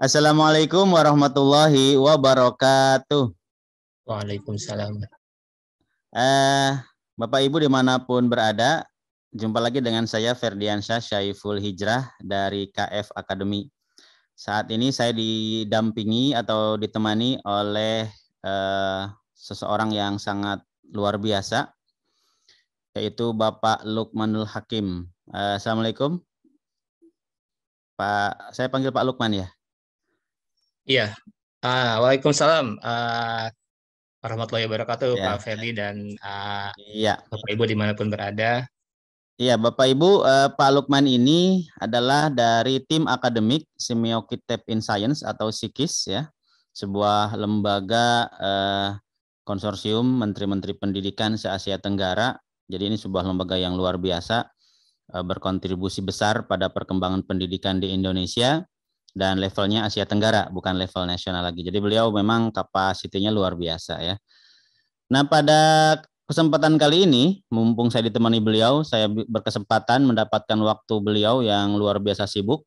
Assalamualaikum warahmatullahi wabarakatuh. Waalaikumsalam. Bapak Ibu dimanapun berada, jumpa lagi dengan saya Ferdiansyah Syaiful Hijrah dari KF Academy. Saat ini saya didampingi atau ditemani oleh seseorang yang sangat luar biasa, yaitu Bapak Lukmanul Hakim. Assalamualaikum. Pak, saya panggil Pak Lukman ya? Iya. Waalaikumsalam warahmatullahi wabarakatuh, Pak Ya. Ferdi dan Iya. Bapak Ibu dimanapun berada. Iya, Bapak Ibu, Pak Lukman ini adalah dari tim akademik Semiokitab in Science atau SIKIS ya, sebuah lembaga konsorsium Menteri-Menteri Pendidikan se-Asia Tenggara. Jadi ini sebuah lembaga yang luar biasa, berkontribusi besar pada perkembangan pendidikan di Indonesia dan levelnya Asia Tenggara, bukan level nasional lagi. Jadi beliau memang kapasitinya luar biasa ya. Nah, pada kesempatan kali ini, mumpung saya ditemani beliau, saya berkesempatan mendapatkan waktu beliau yang luar biasa sibuk.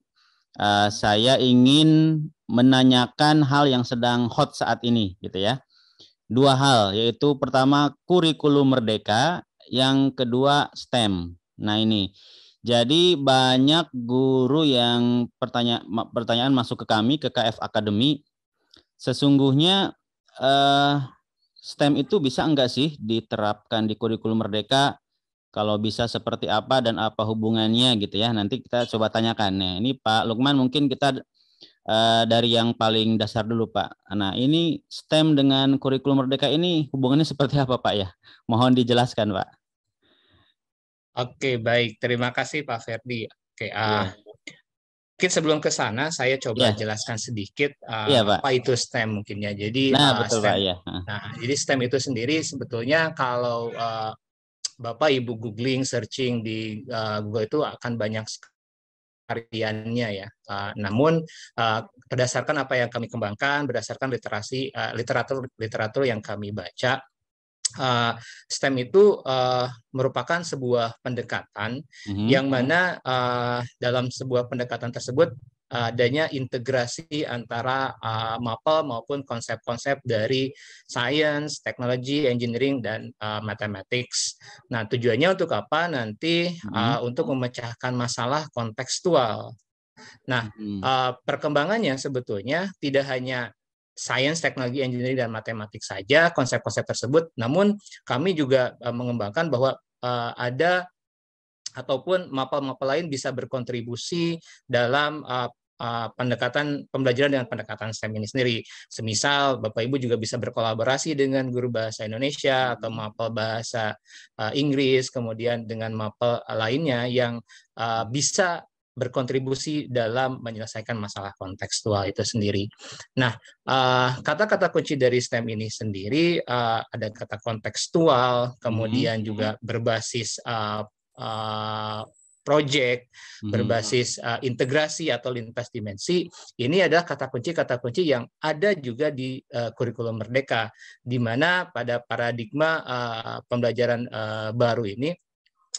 Saya ingin menanyakan hal yang sedang hot saat ini, gitu ya. Dua hal, yaitu pertama kurikulum merdeka, yang kedua STEM. Nah ini, jadi banyak guru yang pertanyaan masuk ke kami, ke KF Academy. Sesungguhnya STEM itu bisa enggak sih diterapkan di kurikulum merdeka? Kalau bisa seperti apa dan apa hubungannya gitu ya. Nanti kita coba tanyakan. Nah, ini Pak Lukman mungkin kita dari yang paling dasar dulu Pak. Nah, ini STEM dengan kurikulum merdeka ini hubungannya seperti apa Pak ya? Mohon dijelaskan Pak. Oke, baik. Terima kasih Pak Ferdi. Oke, Iya. mungkin sebelum ke sana saya coba Iya. jelaskan sedikit Iya Pak. apa itu STEM mungkin ya. Jadi Nah, betul Pak STEM. ya. Jadi STEM itu sendiri sebetulnya kalau Bapak Ibu googling, searching di Google itu akan banyak variannya ya. Namun berdasarkan apa yang kami kembangkan, berdasarkan literatur yang kami baca, STEM itu merupakan sebuah pendekatan yang mana dalam sebuah pendekatan tersebut adanya integrasi antara mapel maupun konsep-konsep dari science, teknologi, engineering, dan mathematics. Nah, tujuannya untuk apa? Nanti untuk memecahkan masalah kontekstual. Nah, perkembangannya sebetulnya tidak hanya sains, teknologi, engineering, dan matematik saja konsep-konsep tersebut, namun kami juga mengembangkan bahwa ada ataupun mapel-mapel lain bisa berkontribusi dalam pendekatan pembelajaran dengan pendekatan STEM ini sendiri. Semisal Bapak Ibu juga bisa berkolaborasi dengan guru bahasa Indonesia atau mapel bahasa Inggris, kemudian dengan mapel lainnya yang bisa berkontribusi dalam menyelesaikan masalah kontekstual itu sendiri. Nah, kata-kata kunci dari STEM ini sendiri ada kata kontekstual, kemudian juga berbasis project, berbasis integrasi atau lintas dimensi. Ini adalah kata kunci yang ada juga di kurikulum merdeka, di mana pada paradigma pembelajaran baru ini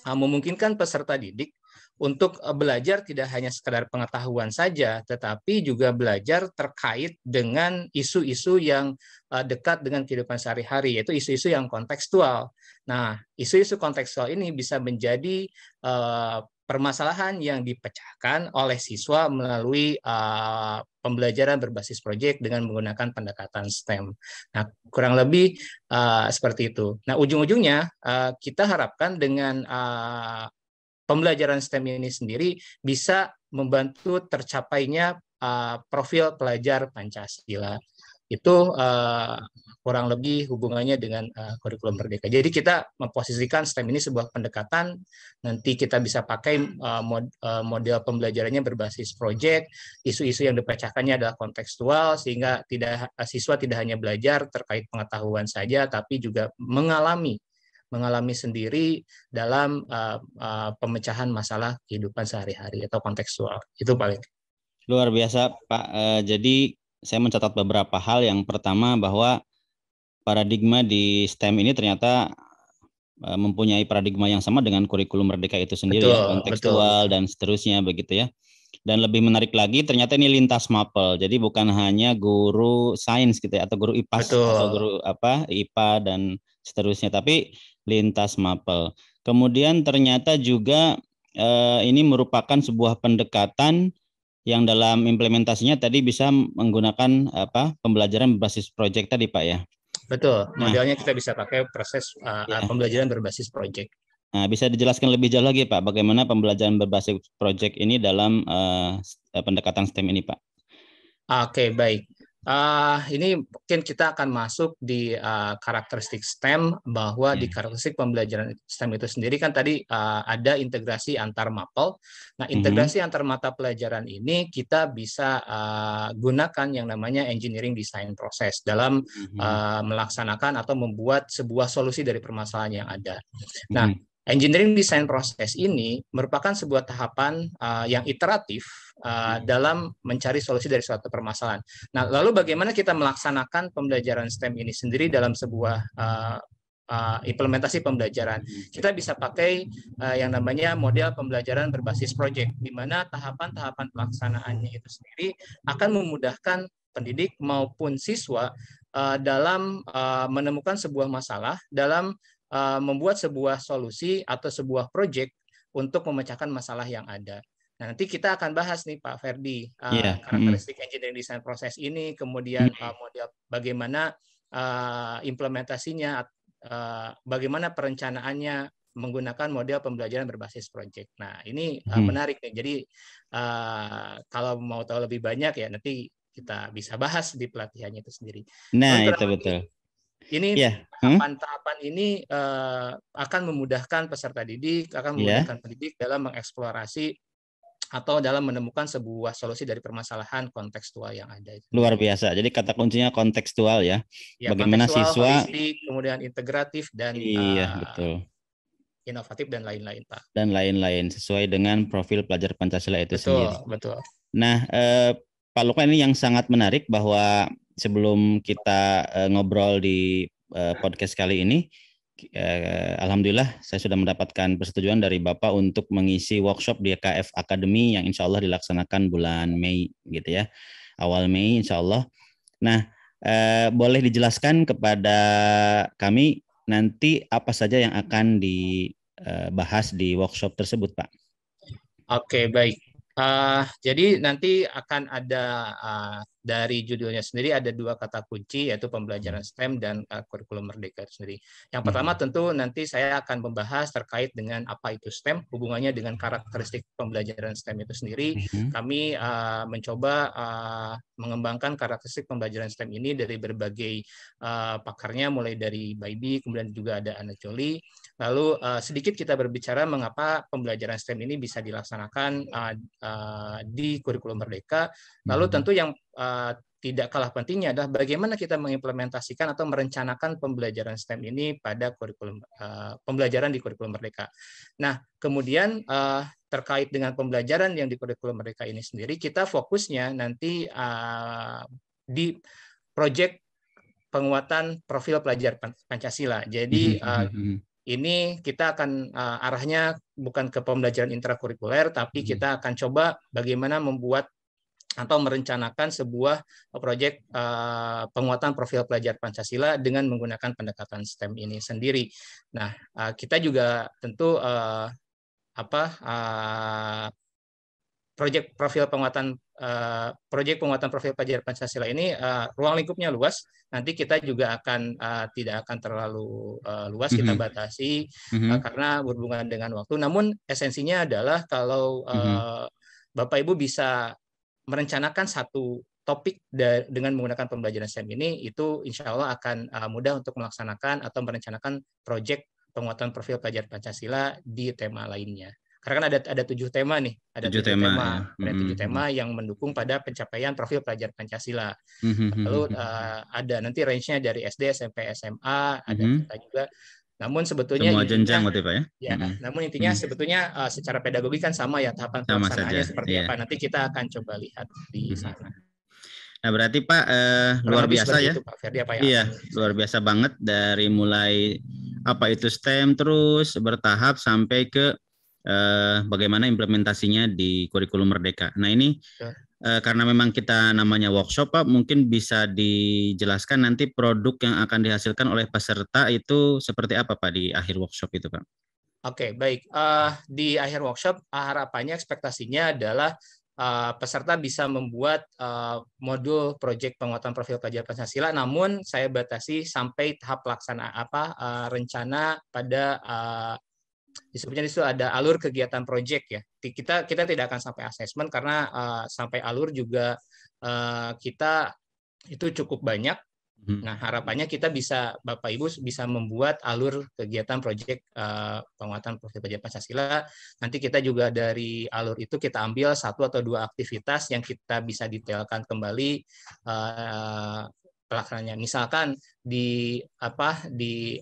memungkinkan peserta didik untuk belajar tidak hanya sekadar pengetahuan saja, tetapi juga belajar terkait dengan isu-isu yang dekat dengan kehidupan sehari-hari, yaitu isu-isu yang kontekstual. Nah, isu-isu kontekstual ini bisa menjadi permasalahan yang dipecahkan oleh siswa melalui pembelajaran berbasis proyek dengan menggunakan pendekatan STEM. Nah, kurang lebih seperti itu. Nah, ujung-ujungnya kita harapkan dengan pembelajaran STEM ini sendiri bisa membantu tercapainya profil pelajar Pancasila. Itu kurang lebih hubungannya dengan kurikulum merdeka. Jadi kita memposisikan STEM ini sebuah pendekatan, nanti kita bisa pakai model pembelajarannya berbasis proyek, isu-isu yang dipecahkannya adalah kontekstual, sehingga siswa tidak hanya belajar terkait pengetahuan saja, tapi juga mengalami sendiri dalam pemecahan masalah kehidupan sehari-hari atau kontekstual. Itu paling. Luar biasa Pak. Jadi saya mencatat beberapa hal. Yang pertama bahwa paradigma di STEM ini ternyata mempunyai paradigma yang sama dengan kurikulum Merdeka itu sendiri ya, Betul, kontekstual betul. dan seterusnya begitu ya. Dan lebih menarik lagi ternyata ini lintas mapel. Jadi bukan hanya guru sains gitu ya, atau guru IPAS atau Betul. guru IPA dan seterusnya, tapi lintas mapel. Kemudian ternyata juga ini merupakan sebuah pendekatan yang dalam implementasinya tadi bisa menggunakan pembelajaran berbasis proyek tadi Pak ya. Betul, Nah, modelnya kita bisa pakai proses ya. pembelajaran berbasis project. Nah, bisa dijelaskan lebih jauh lagi Pak, bagaimana pembelajaran berbasis proyek ini dalam pendekatan STEM ini Pak? Oke, baik. Ini mungkin kita akan masuk di karakteristik STEM, bahwa di Ya. karakteristik pembelajaran STEM itu sendiri kan tadi ada integrasi antar mapel. Nah, integrasi antar mata pelajaran ini kita bisa gunakan yang namanya engineering design process dalam melaksanakan atau membuat sebuah solusi dari permasalahan yang ada. Nah, engineering design process ini merupakan sebuah tahapan yang iteratif dalam mencari solusi dari suatu permasalahan. Nah, lalu bagaimana kita melaksanakan pembelajaran STEM ini sendiri dalam sebuah implementasi pembelajaran? Kita bisa pakai yang namanya model pembelajaran berbasis proyek, di mana tahapan-tahapan pelaksanaannya itu sendiri akan memudahkan pendidik maupun siswa dalam menemukan sebuah masalah, dalam membuat sebuah solusi atau sebuah proyek untuk memecahkan masalah yang ada. Nah, nanti kita akan bahas nih Pak Ferdi, karakteristik engineering design proses ini, kemudian model bagaimana implementasinya, bagaimana perencanaannya menggunakan model pembelajaran berbasis proyek. Nah, ini menarik nih. Jadi kalau mau tahu lebih banyak ya nanti kita bisa bahas di pelatihannya itu sendiri. Nah, itu betul. Ini tahapan-tahapan ini akan memudahkan peserta didik, akan memudahkan pendidik dalam mengeksplorasi atau dalam menemukan sebuah solusi dari permasalahan kontekstual yang ada. Luar biasa. Jadi kata kuncinya kontekstual ya. Bagaimana kontekstual, siswa, holistik, kemudian integratif dan betul. Inovatif dan lain-lain Pak. Dan lain-lain sesuai dengan profil pelajar Pancasila itu sendiri. Betul. Nah, Pak Lukman, ini yang sangat menarik bahwa sebelum kita ngobrol di podcast kali ini, alhamdulillah saya sudah mendapatkan persetujuan dari Bapak untuk mengisi workshop di KF Academy yang insya Allah dilaksanakan bulan Mei gitu ya, awal Mei insya Allah. Nah, boleh dijelaskan kepada kami nanti apa saja yang akan dibahas di workshop tersebut Pak? Oke, baik. Jadi nanti akan ada dari judulnya sendiri ada dua kata kunci, yaitu pembelajaran STEM dan kurikulum Merdeka itu sendiri. Yang pertama tentu nanti saya akan membahas terkait dengan apa itu STEM, hubungannya dengan karakteristik pembelajaran STEM itu sendiri. Kami mencoba mengembangkan karakteristik pembelajaran STEM ini dari berbagai pakarnya, mulai dari Baibi, kemudian juga ada Anna Jolie. Lalu sedikit kita berbicara mengapa pembelajaran STEM ini bisa dilaksanakan di kurikulum Merdeka. Lalu tentu yang tidak kalah pentingnya adalah bagaimana kita mengimplementasikan atau merencanakan pembelajaran STEM ini pada kurikulum pembelajaran di kurikulum Merdeka. Nah, kemudian terkait dengan pembelajaran yang di kurikulum Merdeka ini sendiri, kita fokusnya nanti di proyek penguatan profil pelajar Pancasila. Jadi ini kita akan arahnya bukan ke pembelajaran intrakurikuler, tapi kita akan coba bagaimana membuat atau merencanakan sebuah proyek penguatan profil pelajar Pancasila dengan menggunakan pendekatan STEM ini sendiri. Nah, kita juga tentu proyek penguatan profil pelajar Pancasila ini ruang lingkupnya luas. Nanti kita juga akan tidak akan terlalu luas kita batasi karena berhubungan dengan waktu. Namun esensinya adalah kalau Bapak Ibu bisa merencanakan satu topik dengan menggunakan pembelajaran STEM ini, itu insya Allah akan mudah untuk melaksanakan atau merencanakan proyek penguatan profil pelajar Pancasila di tema lainnya. Karena kan ada 7 tema nih, ada 7 tema, ada 7 tema yang mendukung pada pencapaian profil pelajar Pancasila. Lalu ada nanti range-nya dari SD, SMP, SMA, ada kita juga. Namun sebetulnya semua jenjang Pak ya. Namun intinya sebetulnya secara pedagogi kan sama ya, tahapan pelaksanaannya seperti apa. Nanti kita akan coba lihat di sana. Nah, berarti Pak Kurang luar lebih biasa seperti ya. itu Pak Ferdi, apa yang Iya, akan luar saya. biasa banget dari mulai apa itu STEM terus bertahap sampai ke bagaimana implementasinya di kurikulum Merdeka. Nah, ini karena memang kita namanya workshop, Pak, mungkin bisa dijelaskan nanti produk yang akan dihasilkan oleh peserta itu seperti apa, Pak, di akhir workshop itu, Pak? Oke, baik. Di akhir workshop, harapannya ekspektasinya adalah peserta bisa membuat modul proyek penguatan profil pelajar Pancasila, namun saya batasi sampai tahap pelaksanaan rencana pada disebutnya itu ada alur kegiatan proyek ya. Kita tidak akan sampai asesmen karena sampai alur juga kita itu cukup banyak. Nah, harapannya kita bisa, Bapak Ibu bisa membuat alur kegiatan proyek penguatan profil pelajar Pancasila. Nanti kita juga dari alur itu kita ambil satu atau dua aktivitas yang kita bisa detailkan kembali pelaksananya. Misalkan di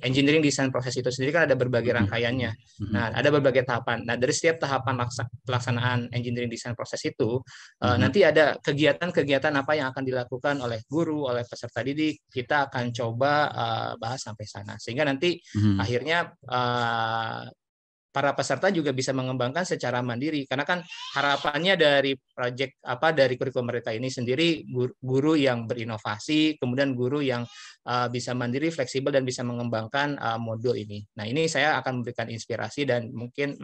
engineering design proses itu sendiri kan ada berbagai rangkaiannya. Nah, ada berbagai tahapan. Nah, dari setiap tahapan pelaksanaan engineering design proses itu nanti ada kegiatan-kegiatan apa yang akan dilakukan oleh guru, oleh peserta didik. Kita akan coba bahas sampai sana. Sehingga nanti akhirnya para peserta juga bisa mengembangkan secara mandiri, karena kan harapannya dari proyek dari kurikulum mereka ini sendiri guru yang berinovasi, kemudian guru yang bisa mandiri, fleksibel, dan bisa mengembangkan modul ini. Nah, ini saya akan memberikan inspirasi dan mungkin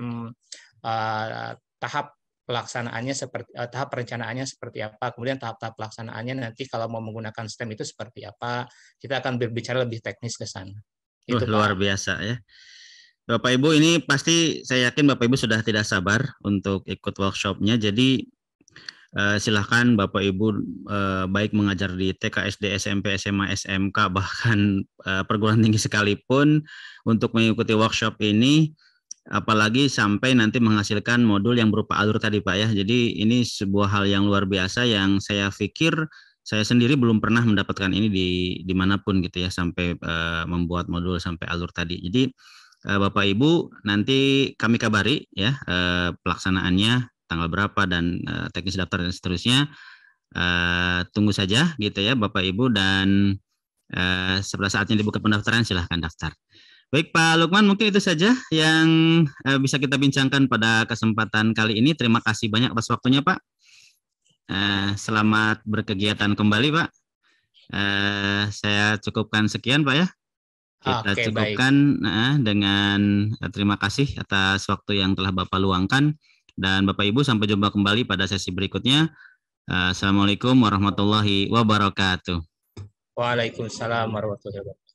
tahap pelaksanaannya seperti tahap perencanaannya seperti apa, kemudian tahap-tahap pelaksanaannya nanti kalau mau menggunakan STEM itu seperti apa, kita akan berbicara lebih teknis ke sana. Itu Luar Pak. biasa ya. Bapak Ibu, ini pasti saya yakin Bapak Ibu sudah tidak sabar untuk ikut workshopnya. Jadi silahkan Bapak Ibu baik mengajar di TK, SD, SMP, SMA, SMK, bahkan perguruan tinggi sekalipun untuk mengikuti workshop ini, apalagi sampai nanti menghasilkan modul yang berupa alur tadi, Pak ya. Jadi ini sebuah hal yang luar biasa yang saya pikir saya sendiri belum pernah mendapatkan ini dimanapun gitu ya, sampai membuat modul sampai alur tadi. Jadi Bapak Ibu nanti kami kabari ya pelaksanaannya tanggal berapa dan teknis daftar dan seterusnya. Tunggu saja gitu ya Bapak Ibu, dan setelah saatnya dibuka pendaftaran silahkan daftar. Baik Pak Lukman, mungkin itu saja yang bisa kita bincangkan pada kesempatan kali ini. Terima kasih banyak atas waktunya Pak. Selamat berkegiatan kembali Pak. Saya cukupkan sekian Pak ya. Kita cukupkan dengan terima kasih atas waktu yang telah Bapak luangkan. Dan Bapak Ibu sampai jumpa kembali pada sesi berikutnya. Assalamualaikum warahmatullahi wabarakatuh. Waalaikumsalam warahmatullahi wabarakatuh.